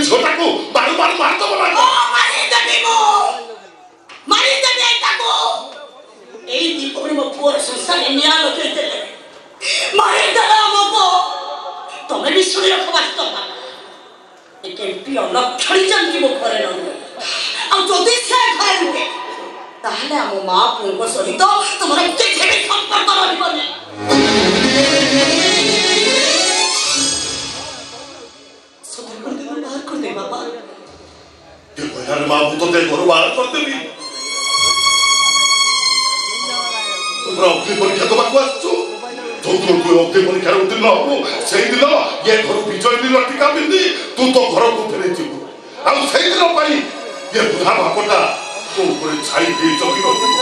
ଝିଅଟା କୁ ବାରୁ ବାରୁ ମାରିଦବ ନା ମାରିଦେବି ମୁଁ ମାରିଦେବି ଏଇଟାକୁ ଏଇ ଦୀପରେ ମୋ ପୁଅର ସଂସାରରେ ନିଆଁ ଲଗେଇଦେଲେ ମାରିଦେଲା ମୋ ପୁଅ ତମେ ବି ଶୁଣି ରଖ ବାସ୍ତ ଏ କେମିତି ଅଲକ୍ଷଣୀ ଚାଲିଛି ମୋ ଘରେ ରହୁନି ଆଉ ଯଦି ସେ ଘରେ ରୁହେ ତାହେଲେ ଆମ ମା ପୁଅଙ୍କ ସହିତ ତୁମର କିଛି ବି ସମ୍ପର୍କ ରହିବନି ବାହାର କରିଦେ ବାପା ମା ମୁଁ ତତେ ଘରୁ ବାହାର କରିଦେବି ଅଗ୍ନି ପରୀକ୍ଷା ଦେବାକୁ ଆସିଛୁ ତୁ ଅଗ୍ନି ପରୀକ୍ଷାରେ ଉତ୍ତୀର୍ଣ୍ଣ ହବୁ ସେଇଦିନ ଏ ଘରୁ ବିଜୟୀର ଟୀକା ପିନ୍ଧି ତୁ ତୋ ଘରକୁ ଫେରିଯିବୁ ଆଉ ସେଇଦିନ ପାଇଁ ଏ ବୁଢା ବାପଟା ତୋ ଉପରେ ଛାଇ ହେଇ ଜଗି ରହିବ